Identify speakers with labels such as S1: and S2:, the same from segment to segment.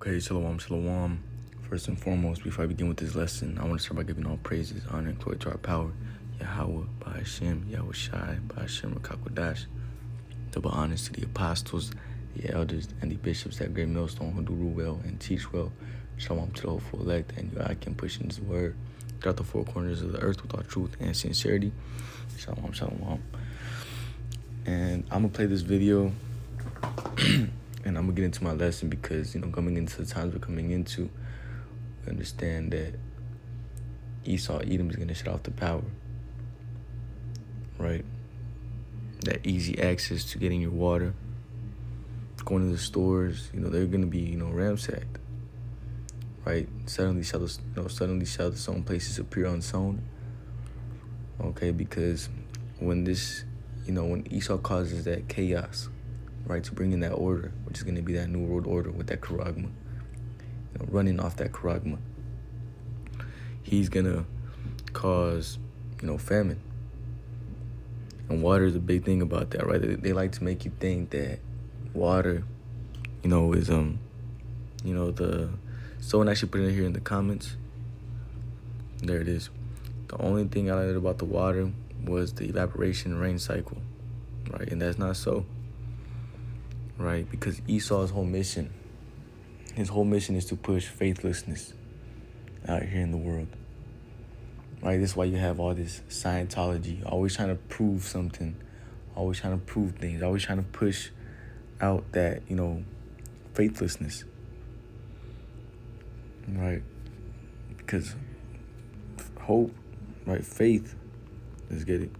S1: Okay, shalom, shalom. First and foremost, before I begin with this lesson, I want to start by giving all praises, honor, and glory to our power, Yahweh, Ba'ashem, Yahweh Shai, Ba'ashem, Rakakwadash. Double honors to the apostles, the elders, and the bishops, that great millstone who do rule well and teach well. Shalom to the hopeful elect, and you I can push in his word throughout the four corners of the earth with all truth and sincerity. Shalom, shalom. And I'm going to play this video. And I'm going to get into my lesson because, coming into the times we're coming into, we understand that Esau, Edom is going to shut off the power, right? That easy access to getting your water, going to the stores, they're going to be, ransacked, right? Suddenly shall the sown places appear unsown, okay? Because when when Esau causes that chaos, right, to bring in that order, which is going to be that new world order with that charagma, running off that charagma, he's going to cause, famine. And water is a big thing about that, right? They like to make you think that water, is, someone actually put it here in the comments. There it is. The only thing I learned about the water was the evaporation rain cycle, right? And that's not so. Right, because Esau's whole mission is to push faithlessness out here in the world. Right, this is why you have all this Scientology, always trying to prove something, always trying to prove things, always trying to push out that, faithlessness. Right, because hope, right, faith, let's get it.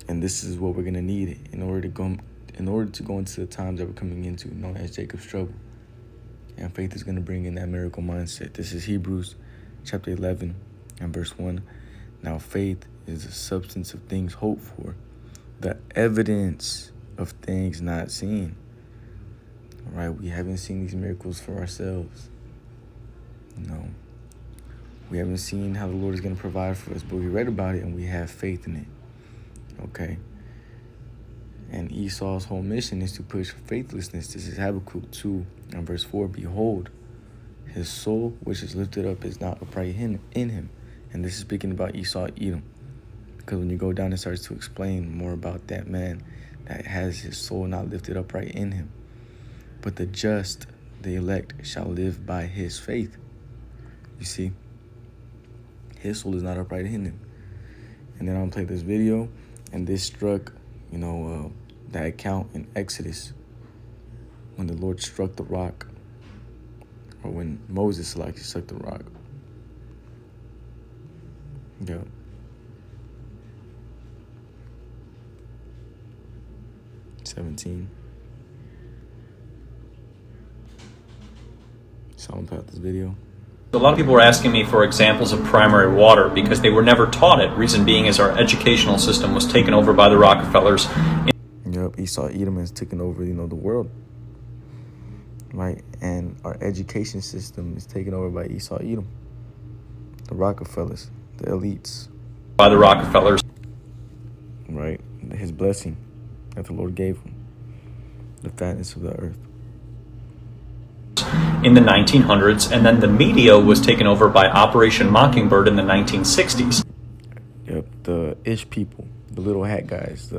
S1: And this is what we're gonna need in order to go into the times that we're coming into, known as Jacob's trouble. And faith is gonna bring in that miracle mindset. This is Hebrews chapter 11 and verse 1. Now faith is the substance of things hoped for, the evidence of things not seen. All right, we haven't seen these miracles for ourselves. No. We haven't seen how the Lord is gonna provide for us, but we read about it and we have faith in it. Okay, and Esau's whole mission is to push faithlessness. This is Habakkuk 2 and verse 4. Behold, his soul which is lifted up is not upright in him. And this is speaking about Esau, Edom. Because when you go down, it starts to explain more about that man that has his soul not lifted upright in him. But the just, the elect, shall live by his faith. You see, his soul is not upright in him. And then I'm going to play this video. And this struck, that account in Exodus when the Lord struck the rock, or when Moses struck the rock. Yeah. "17. So I'm gonna put out this video.
S2: A lot of people were asking me for examples of primary water because they were never taught it. Reason being is our educational system was taken over by the Rockefellers.
S1: Yep, Esau, Edom has taken over, the world. Right? And our education system is taken over by Esau, Edom. The Rockefellers, the elites.
S2: By the Rockefellers.
S1: Right? His blessing that the Lord gave him. The fatness of the earth.
S2: In the 1900s, and then the media was taken over by Operation Mockingbird in the 1960s.
S1: Yep, the ish people, the little hat guys,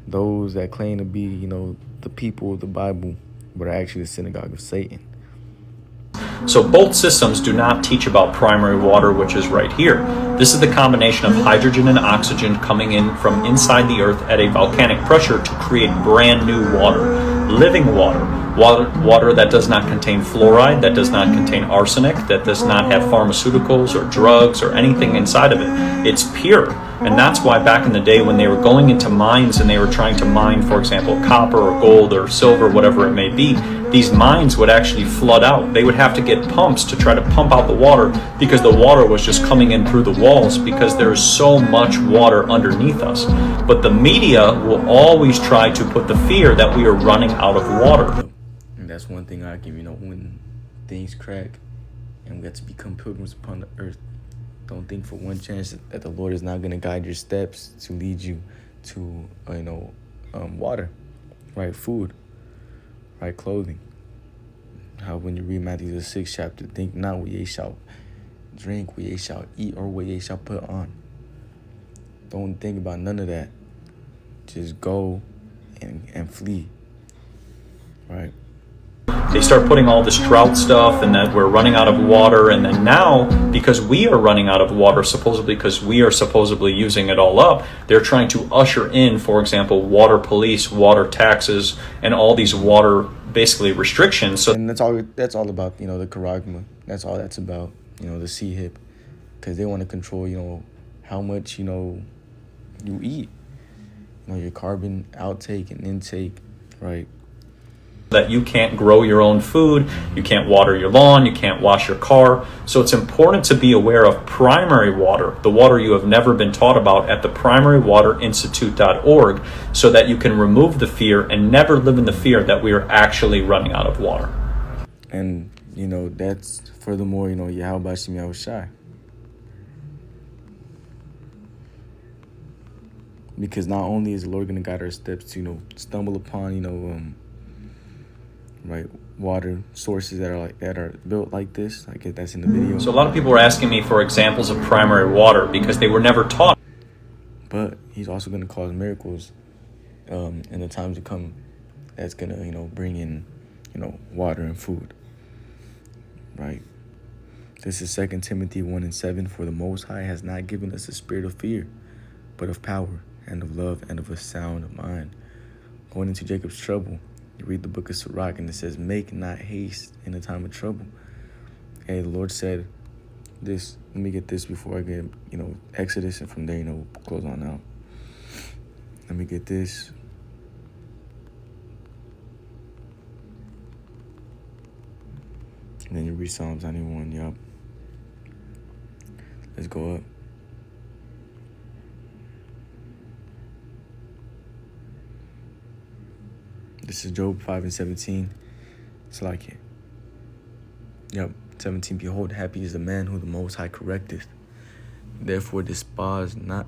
S1: those that claim to be, the people of the Bible, but are actually the synagogue of Satan.
S2: So both systems do not teach about primary water, which is right here. This is the combination of hydrogen and oxygen coming in from inside the earth at a volcanic pressure to create brand new water, living water that does not contain fluoride, that does not contain arsenic, that does not have pharmaceuticals or drugs or anything inside of it. It's pure. And that's why back in the day when they were going into mines and they were trying to mine, for example, copper or gold or silver, whatever it may be, these mines would actually flood out. They would have to get pumps to try to pump out the water because the water was just coming in through the walls because there is so much water underneath us. But the media will always try to put the fear that we are running out of water.
S1: And that's one thing I give, when things crack and we have to become pilgrims upon the earth, don't think for one chance that the Lord is not going to guide your steps to lead you to, water, right? Food, right? Clothing, How when you read Matthew the 6th chapter, think not what ye shall drink, what ye shall eat, or what ye shall put on. Don't think about none of that. Just go and flee. Right?
S2: They start putting all this drought stuff and that we're running out of water. And then now, because we are running out of water, supposedly because we are supposedly using it all up, they're trying to usher in, for example, water police, water taxes, and all these water, basically, restrictions. So
S1: and that's all about, the charagma. That's all that's about, the sea hip. Because they want to control, how much, you eat. Your carbon outtake and intake, right?
S2: that you can't grow your own food, you can't water your lawn, you can't wash your car. So it's important to be aware of primary water, the water you have never been taught about, at the primarywaterinstitute.org, so that you can remove the fear and never live in the fear that we are actually running out of water.
S1: And, that's furthermore, Yahweh Shem Yahushai. Because not only is the Lord going to guide our steps to, stumble upon, right, water sources that are built like this, like that's in the video.
S2: So a lot of people are asking me for examples of primary water because they were never taught.
S1: But he's also going to cause miracles in the times to come. That's going to, bring in, water and food. Right. This is 2 Timothy 1:7. For the Most High has not given us a spirit of fear, but of power and of love and of a sound mind. Going into Jacob's trouble, you read the book of Sirach, and it says, make not haste in the time of trouble. Hey, the Lord said this. Let me get this before I get, Exodus, and from there, we'll close on out. Let me get this. And then you read Psalms 91, yup. Let's go up. This is Job 5:17. It's like it. Yep, 17. Behold, happy is the man who the Most High correcteth. Therefore despise not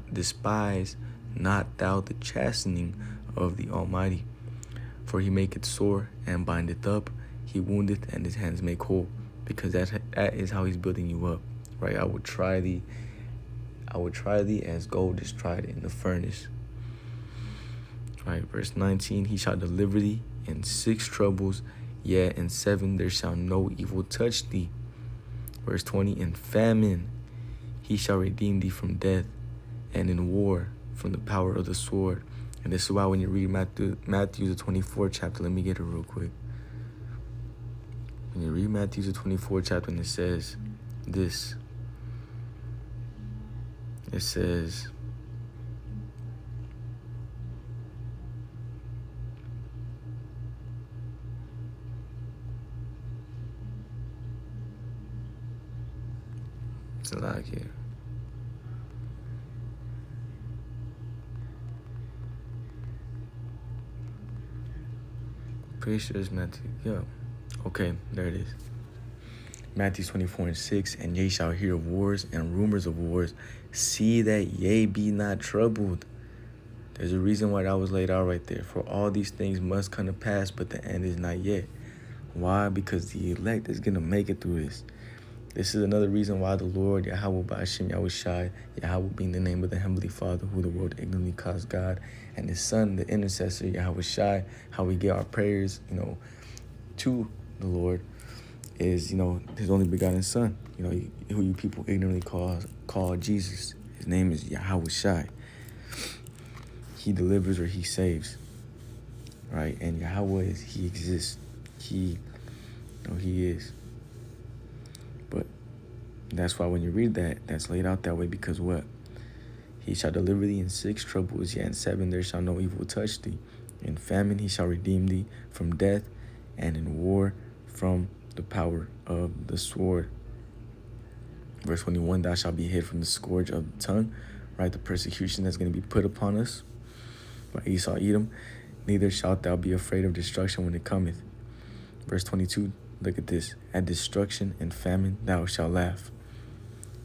S1: thou the chastening of the Almighty. For he maketh sore and bindeth up. He woundeth and his hands make whole. Because that is how he's building you up. Right? I would try thee as gold is tried in the furnace. Right, verse 19, he shall deliver thee in 6 troubles, yea, in 7 there shall no evil touch thee. Verse 20, in famine he shall redeem thee from death, and in war from the power of the sword. And this is why when you read Matthew the 24th chapter, let me get it real quick. When you read Matthew the 24th chapter, and it says this, it says, it's a lot here. Pretty sure it's Matthew. Yeah. Okay, there it is. Matthew 24:6. And ye shall hear of wars and rumors of wars. See that ye be not troubled. There's a reason why that was laid out right there. For all these things must come to pass, but the end is not yet. Why? Because the elect is going to make it through this. This is another reason why the Lord, Yahweh Ba'ashem Yahushai, Yahweh being the name of the Heavenly Father, who the world ignorantly calls God, and His Son, the intercessor, Yahweh Shai, how we get our prayers, to the Lord, is, His only begotten Son, who you people ignorantly call Jesus. His name is Yahweh Shai. He delivers or He saves, right? And Yahweh He exists. He is. But that's why when you read that, that's laid out that way, because what? He shall deliver thee in 6 troubles, yet in 7 there shall no evil touch thee. In famine he shall redeem thee from death, and in war from the power of the sword. Verse 21, thou shalt be hid from the scourge of the tongue, right? The persecution that's going to be put upon us by Esau, Edom. Neither shalt thou be afraid of destruction when it cometh. Verse 22, look at this. At destruction and famine thou shalt laugh.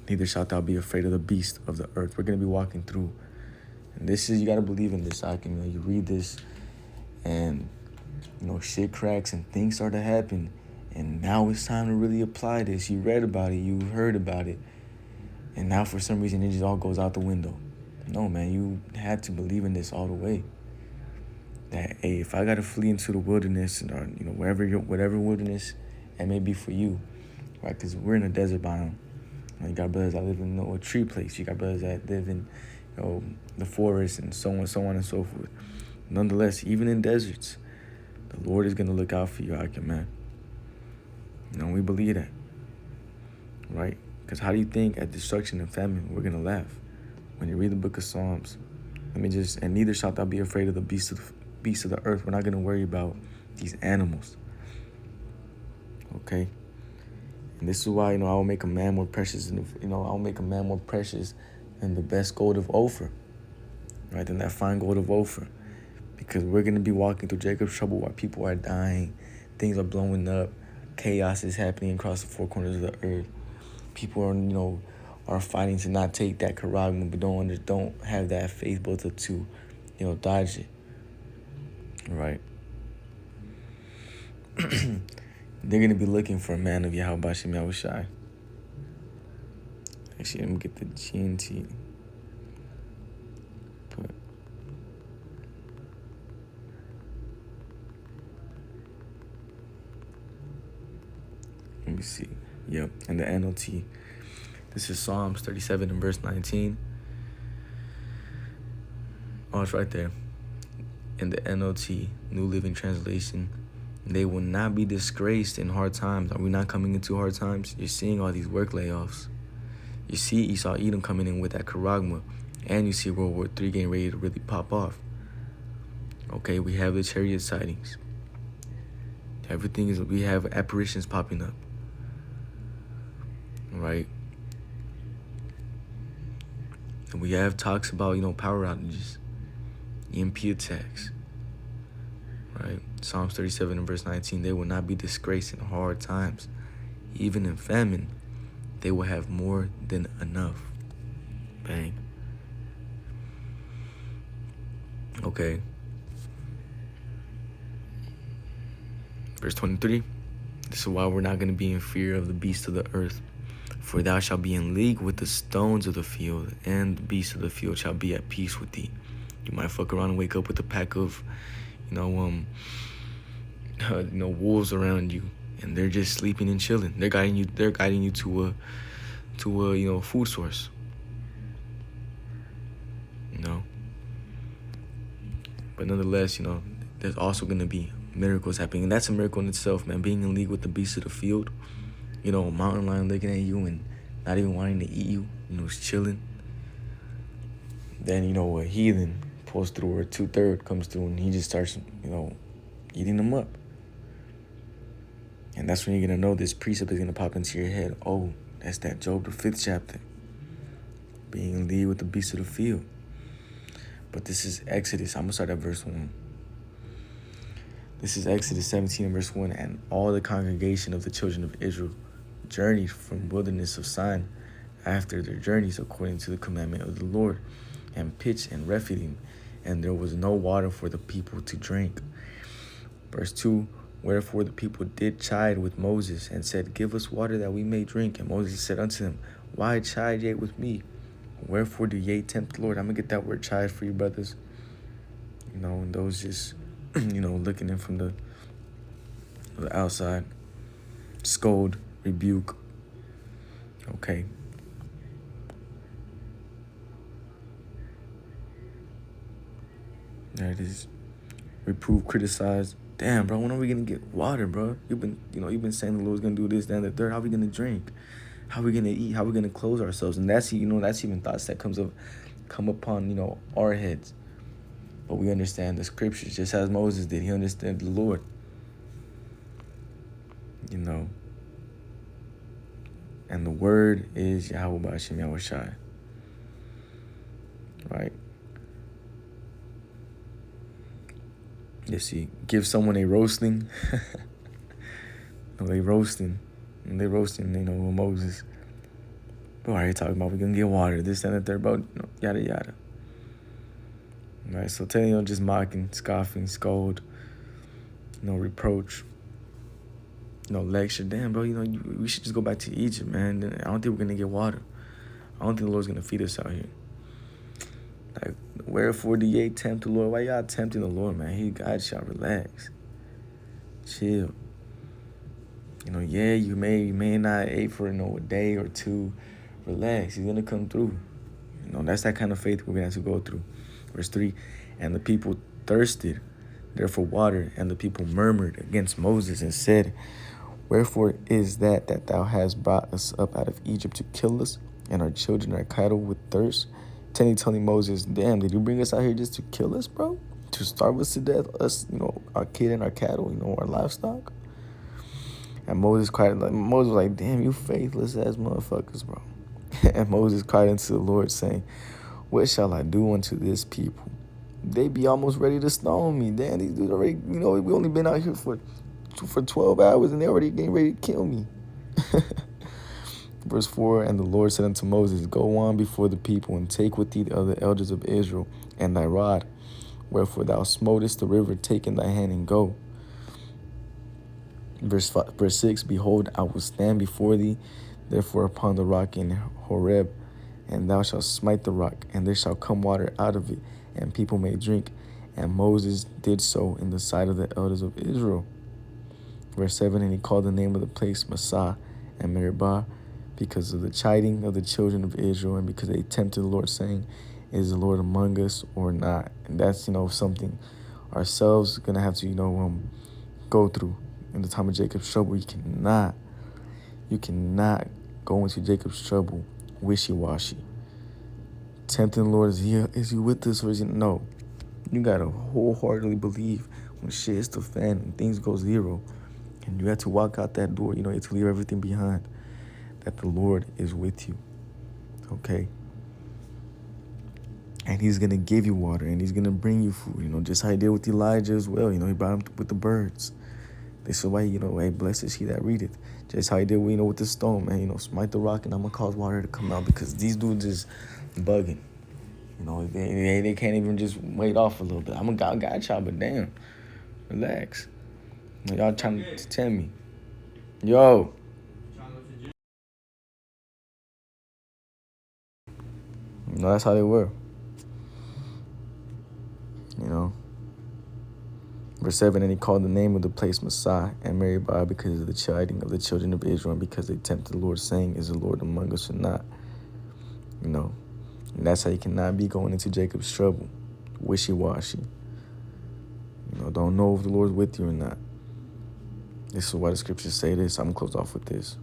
S1: Neither shalt thou be afraid of the beast of the earth. We're going to be walking through. And this is, you got to believe in this. You read this and, shit cracks and things start to happen. And now it's time to really apply this. You read about it, you heard about it, and now for some reason it just all goes out the window. No, man, you had to believe in this all the way. That, hey, if I gotta flee into the wilderness, or whatever wilderness it may be for you, right? Because we're in a desert biome. You got brothers that live in a tree place. You got brothers that live in, the forest, and so on and so forth. Nonetheless, even in deserts, the Lord is gonna look out for you, man. We believe that, right? Because how do you think at destruction and famine we're gonna laugh? When you read the book of Psalms, and neither shalt thou be afraid of the beasts of the earth. We're not gonna worry about these animals. Okay. And this is why, I will make a man more precious I'll make a man more precious than the best gold of Ophir. Right? Than that fine gold of Ophir. Because we're gonna be walking through Jacob's trouble while people are dying, things are blowing up, chaos is happening across the four corners of the earth. People are fighting to not take that charagma, but don't have that faith built up to, dodge it. Right? They're going to be looking for a man of Yahweh Bashem Yahushai. Actually, let me get the GNT. Let me see. Yep, and the NLT. This is Psalms 37 and verse 19. Oh, it's right there. In the NLT, New Living Translation, they will not be disgraced in hard times. Are we not coming into hard times? You're seeing all these work layoffs. You saw Edom coming in with that charagma, and you see World War III getting ready to really pop off. Okay, we have the chariot sightings. We have apparitions popping up. Right? And we have talks about, power outages, EMP attacks. Right? Psalms 37 and verse 19, they will not be disgraced in hard times. Even in famine, they will have more than enough. Bang. Okay. Verse 23, this is why we're not going to be in fear of the beasts of the earth. For thou shalt be in league with the stones of the field, and the beasts of the field shall be at peace with thee. You might fuck around and wake up with a pack of, wolves around you, and they're just sleeping and chilling. They're guiding you to a food source. But nonetheless, there's also going to be miracles happening, and that's a miracle in itself, man. Being in league with the beasts of the field, a mountain lion looking at you and not even wanting to eat you, it's chilling. Then, a heathen pulls through, or 2/3 comes through, and he just starts, eating them up. And that's when you're going to know this precept is going to pop into your head. Oh, that's that Job, the 5th chapter. Being in league with the beasts of the field. But this is Exodus. I'm going to start at verse 1. This is Exodus 17 and verse 1. And all the congregation of the children of Israel journeyed from wilderness of Sin after their journeys according to the commandment of the Lord, and pitched in Rephidim, and there was no water for the people to drink. Verse 2, wherefore the people did chide with Moses, and said, give us water that we may drink. And Moses said unto them, why chide ye with me? Wherefore do ye tempt the Lord? I'm going to get that word chide for you, brothers. And those just, looking in from the outside. Scold, rebuke. Okay. There it is. Reprove, criticize. Damn, bro, when are we going to get water, bro? You've been saying the Lord's going to do this, that, and the third. How are we going to drink? How are we going to eat? How are we going to clothe ourselves? And that's even thoughts that come upon, our heads. But we understand the scriptures just as Moses did. He understood the Lord. And the word is Yahweh Bashem Yahushai. Right? You see, give someone a roasting. They roasting, Moses. But why are you talking about? We're going to get water, this, that, and the third, but yada, yada. Right, so telling just mocking, scoffing, scold, reproach. lecture. Damn, bro, we should just go back to Egypt, man. I don't think we're going to get water. I don't think the Lord's going to feed us out here. Like, wherefore do ye tempt the Lord? Why y'all tempting the Lord, man? He got y'all. Relax. Chill. Yeah, you may not eat for a day or two. Relax. He's going to come through. That's that kind of faith we're going to have to go through. Verse 3, and the people thirsted therefore water, and the people murmured against Moses and said, wherefore is that thou hast brought us up out of Egypt to kill us, and our children and our cattle with thirst? Telling Moses, damn, did you bring us out here just to kill us, bro? To starve us to death, us, our kid and our cattle, our livestock? And Moses was like, damn, you faithless ass motherfuckers, bro. And Moses cried unto the Lord, saying, what shall I do unto this people? They be almost ready to stone me. Damn, these dudes already, we only been out here for 12 hours, and they already getting ready to kill me. Verse 4, and the Lord said unto Moses, go on before the people, and take with thee the other elders of Israel, and thy rod. Wherefore thou smotest the river, take in thy hand and go. Verse 6, behold, I will stand before thee, therefore upon the rock in Horeb, and thou shalt smite the rock, and there shall come water out of it, and people may drink. And Moses did so in the sight of the elders of Israel. Verse 7, and he called the name of the place Massah and Meribah, because of the chiding of the children of Israel, and because they tempted the Lord, saying, is the Lord among us or not? And that's, something ourselves going to have to, go through in the time of Jacob's trouble. You cannot go into Jacob's trouble wishy-washy. Tempting the Lord, is he with us or is he? No. You got to wholeheartedly believe when shit hits the fan and things go zero, and you have to walk out that door, you have to leave everything behind, that the Lord is with you, okay? And he's going to give you water, and he's going to bring you food, just how he did with Elijah as well. He brought him with the birds. This is why, hey, blessed is he that readeth. Just how he did, with the stone, man. Smite the rock, and I'm going to cause water to come out, because these dudes is bugging. They can't even just wait off a little bit. I got y'all, but damn, relax. Y'all trying to tell me. Yo. That's how they were. Verse 7, and he called the name of the place Massah and Meribah, because of the chiding of the children of Israel, and because they tempted the Lord, saying, is the Lord among us or not? And that's how you cannot be going into Jacob's trouble wishy-washy. Don't know if the Lord's with you or not. This is why the scriptures say this. I'm going to close off with this.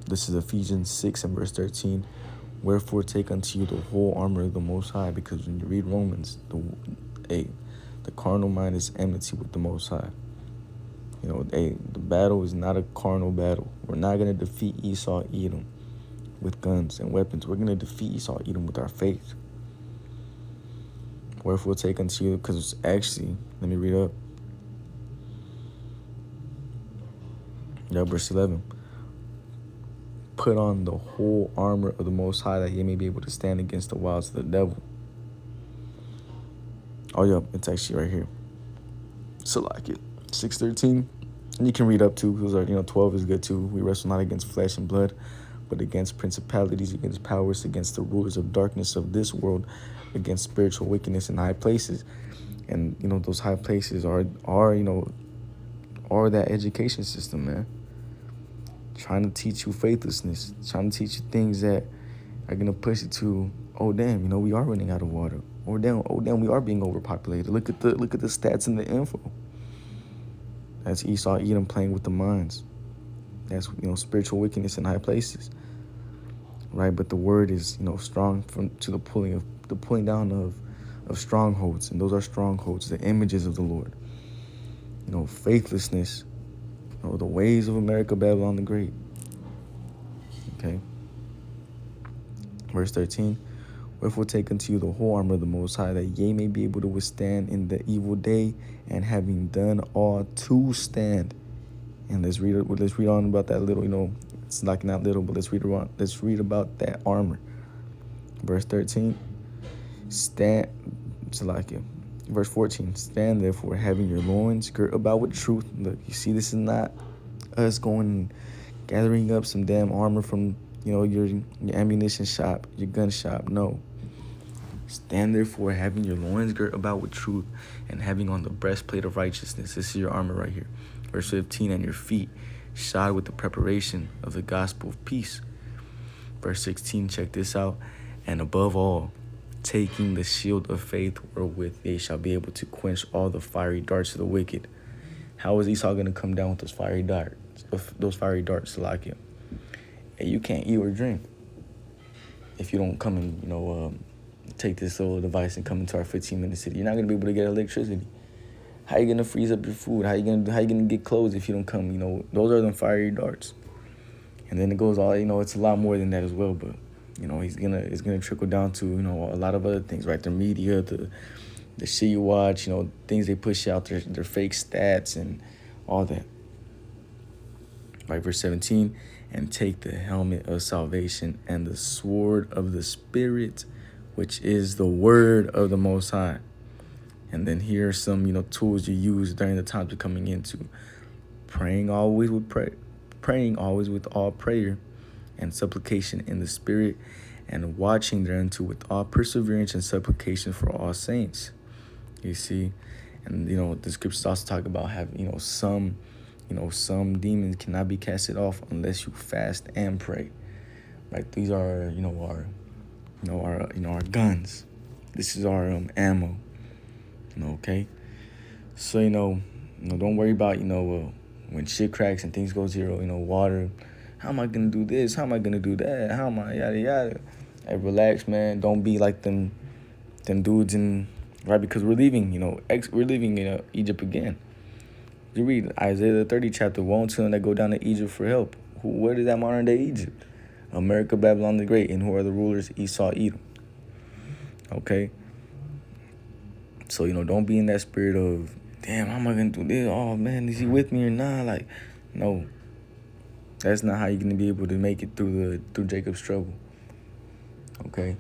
S1: This is Ephesians 6 and verse 13. Wherefore take unto you the whole armor of the Most High, because when you read Romans, the carnal mind is enmity with the Most High. The battle is not a carnal battle. We're not going to defeat Esau, Edom with guns and weapons. We're going to defeat Esau, Edom with our faith. Wherefore take unto you, because it's actually, let me read up. Verse 11. Put on the whole armor of the Most High, that ye may be able to stand against the wiles of the devil. Oh, yeah, it's actually right here. So like it. 6:13. And you can read up too. Those are, 12 is good too. We wrestle not against flesh and blood, but against principalities, against powers, against the rulers of darkness of this world, against spiritual wickedness in high places. And, those high places are that education system, man. Trying to teach you faithlessness, trying to teach you things that are going to push you to, oh, damn, we are running out of water. Or damn, we are being overpopulated. Look at the stats and the info. That's Esau, Edom playing with the minds. That's, spiritual wickedness in high places. Right? But the word is, strong to the pulling down of strongholds. And those are strongholds, the images of the Lord. Faithlessness. The ways of America, Babylon the Great. Okay. Verse 13. Wherefore take unto you the whole armor of the Most High, that ye may be able to withstand in the evil day, and having done all to stand. And let's read on about that little, it's like not little, but let's read about that armor. Verse 13. Stand, Salakia. Verse 14. Stand therefore, having your loins girt about with truth. Look, you see, this is not us going gathering up some damn armor from, your ammunition shop, your gun shop. No. Stand therefore, having your loins girt about with truth, and having on the breastplate of righteousness. This is your armor right here. Verse 15. And your feet shod with the preparation of the gospel of peace. Verse 16. Check this out. And above all, taking the shield of faith, wherewith they shall be able to quench all the fiery darts of the wicked. How is Esau going to come down with those fiery darts? Salakia. And you can't eat or drink if you don't come and, take this little device and come into our 15-minute city. You're not going to be able to get electricity. How you going to freeze up your food? How you going to get clothes if you don't come? Those are them fiery darts. And then it goes all, it's a lot more than that as well, but it's gonna trickle down to, a lot of other things, right? The media, the shit you watch, things they push out, their fake stats and all that. Right, verse 17, and take the helmet of salvation and the sword of the Spirit, which is the word of the Most High. And then here are some, tools you use during the times we're coming into. Praying always with all prayer and supplication in the Spirit, and watching thereunto with all perseverance and supplication for all saints. You see, and the scriptures also talk about having some demons cannot be casted off unless you fast and pray. Right? These are our guns. This is our ammo. Okay. So don't worry about when shit cracks and things go zero. Water. How am I gonna do this? How am I gonna do that? How am I yada yada? Hey, relax, man. Don't be like them dudes right, because we're leaving. We're leaving Egypt again. You read Isaiah the 30th chapter. Woe unto them that go down to Egypt for help. What is that modern day Egypt? America, Babylon the Great, and who are the rulers? Esau, Edom. Okay. So don't be in that spirit of, damn, how am I gonna do this? Oh man, is he with me or not? Like, no. That's not how you're going to be able to make it through Jacob's trouble. Okay?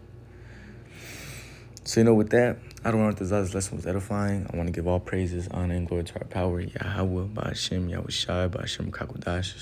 S1: So, with that, I don't know if this lesson was edifying. I want to give all praises, honor, and glory to our power, Yahweh, Ba'ashem, Yahweh Shai, Ba'ashem Kakodash.